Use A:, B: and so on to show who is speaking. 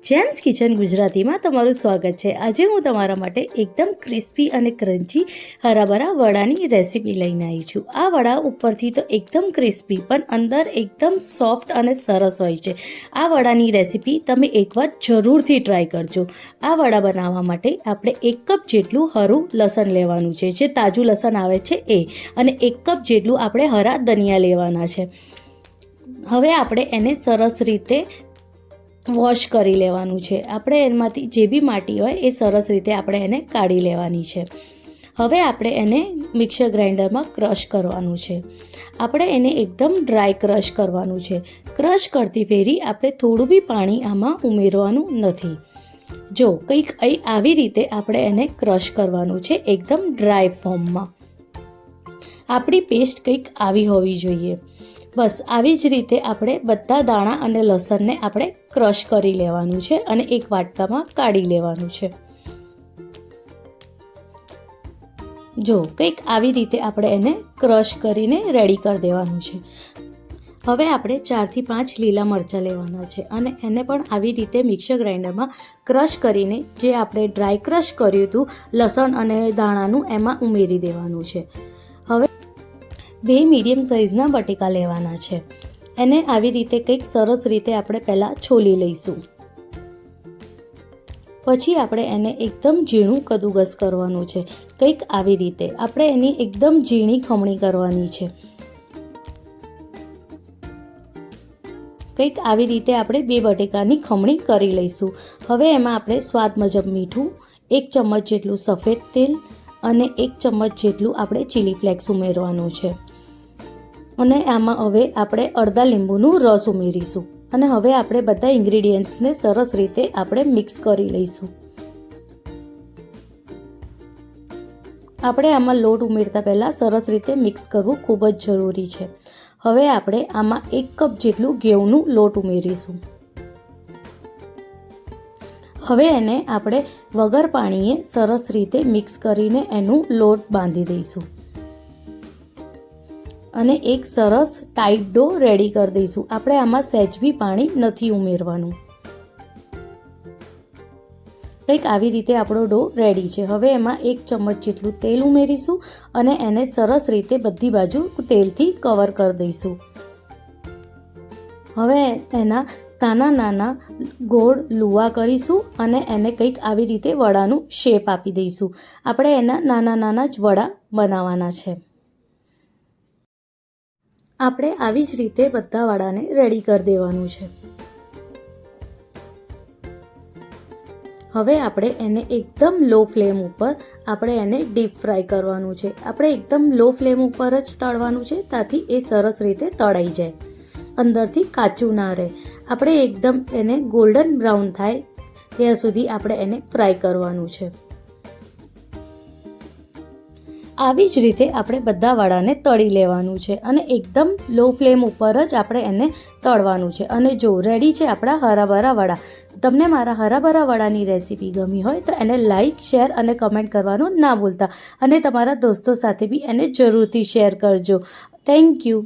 A: James kitchen ગુજરાતીમાં તમારું સ્વાગત છે। આજે હું તમારા માટે એકદમ ક્રિસ્પી અને ક્રન્ચી હરાભરા વડાની રેસીપી લઈને આવી છું। આ વડા ઉપરથી તો એકદમ ક્રિસ્પી પણ અંદર એકદમ સોફ્ટ અને સરસ હોય છે। આ વડાની રેસીપી તમે એકવાર જરૂરથી ટ્રાય કરજો। આ વડા બનાવવા માટે આપણે 1 કપ જેટલું હરું લસણ લેવાનું છે, જે તાજું લસણ આવે છે એ, અને 1 કપ જેટલું આપણે હરા ધનિયા લેવાના છે। હવે આપણે એને સરસ રીતે વોશ કરી લેવાનું છે। આપણે એમાંથી જે બી માટી હોય એ સરસ રીતે આપણે એને કાઢી લેવાની છે। હવે આપણે એને મિક્સર ગ્રાઇન્ડરમાં ક્રશ કરવાનું છે। આપણે એને એકદમ ડ્રાય ક્રશ કરવાનું છે। ક્રશ કરતી ફેરી આપણે થોડું બી પાણી આમાં ઉમેરવાનું નથી। જો કંઈક આવી રીતે આપણે એને ક્રશ કરવાનું છે, એકદમ ડ્રાય ફોર્મમાં। આપણી પેસ્ટ કંઈક આવી હોવી જોઈએ। બસ આવી જ રીતે આપણે બધા દાણા અને લસણને આપણે ક્રશ કરી લેવાનું છે અને એક વાટકામાં કાઢી લેવાનું છે। જો કંઈક આવી રીતે આપણે એને ક્રશ કરીને રેડી કરી દેવાનું છે। હવે આપણે 4 થી 5 લીલા મરચાં લેવાના છે અને એને પણ આવી રીતે મિક્સર ગ્રાઇન્ડરમાં ક્રશ કરીને, જે આપણે ડ્રાય ક્રશ કર્યું હતું લસણ અને દાણાનું, એમાં ઉમેરી દેવાનું છે। હવે 2 મીડિયમ સાઇઝના બટેકા લેવાના છે। એને આવી રીતે કંઈક સરસ રીતે આપણે પહેલાં છોલી લઈશું। પછી આપણે એને એકદમ ઝીણું કદુકસ કરવાનું છે। કંઈક આવી રીતે આપણે એની એકદમ ઝીણી ખમણી કરવાની છે। કંઈક આવી રીતે આપણે 2 બટેકાની ખમણી કરી લઈશું। હવે એમાં આપણે સ્વાદ મુજબ મીઠું, 1 ચમચ જેટલું સફેદ તેલ અને 1 ચમચ જેટલું આપણે ચીલી ફ્લેક્સ ઉમેરવાનું છે। અને આમાં હવે આપણે અડધા લીંબુનું રસ ઉમેરીશું અને હવે આપણે બધા ઇન્ગ્રીડિયન્ટ્સને સરસ રીતે આપણે મિક્સ કરી લઈશું। આપણે આમાં લોટ ઉમેરતા પહેલાં સરસ રીતે મિક્સ કરવું ખૂબ જ જરૂરી છે। હવે આપણે આમાં 1 કપ જેટલું ઘઉંનું લોટ ઉમેરીશું। હવે એને આપણે વગર પાણીએ સરસ રીતે મિક્સ કરીને એનું લોટ બાંધી દઈશું અને એક સરસ ટાઈટ ડો રેડી કરી દઈશું। આપણે આમાં સહેજ બી પાણી નથી ઉમેરવાનું। કંઈક આવી રીતે આપણો ડો રેડી છે। હવે એમાં 1 ચમચ જેટલું તેલ ઉમેરીશું અને એને સરસ રીતે બધી બાજુ તેલથી કવર કરી દઈશું। હવે એના નાના નાના ગોળ લુવા કરીશું અને એને કંઈક આવી રીતે વડાનું શેપ આપી દઈશું। આપણે એના નાના નાના જ વડા બનાવવાના છે। આપણે આવી જ રીતે બધા વડાને રેડી કરી દેવાનું છે। હવે આપણે એને એકદમ લો ફ્લેમ ઉપર આપણે એને ડીપ ફ્રાય કરવાનું છે। આપણે એકદમ લો ફ્લેમ ઉપર જ તળવાનું છે, તાથી એ સરસ રીતે તળાઈ જાય, અંદરથી કાચું ના રહે। આપણે એકદમ એને ગોલ્ડન બ્રાઉન થાય ત્યાં સુધી આપણે એને ફ્રાય કરવાનું છે। આવી જ રીતે આપણે બધા વડાને તળી લેવાનું છે અને એકદમ લો ફ્લેમ ઉપર જ આપણે એને તળવાનું છે। અને જો રેડી છે આપણા હરાભરા વડા। તમને મારા હરાભરા વડાની રેસીપી ગમી હોય તો એને લાઇક, શેર અને કમેન્ટ કરવાનું ના ભૂલતા, અને તમારા દોસ્તો સાથે બી એને જરૂરથી શેર કરજો। Thank you.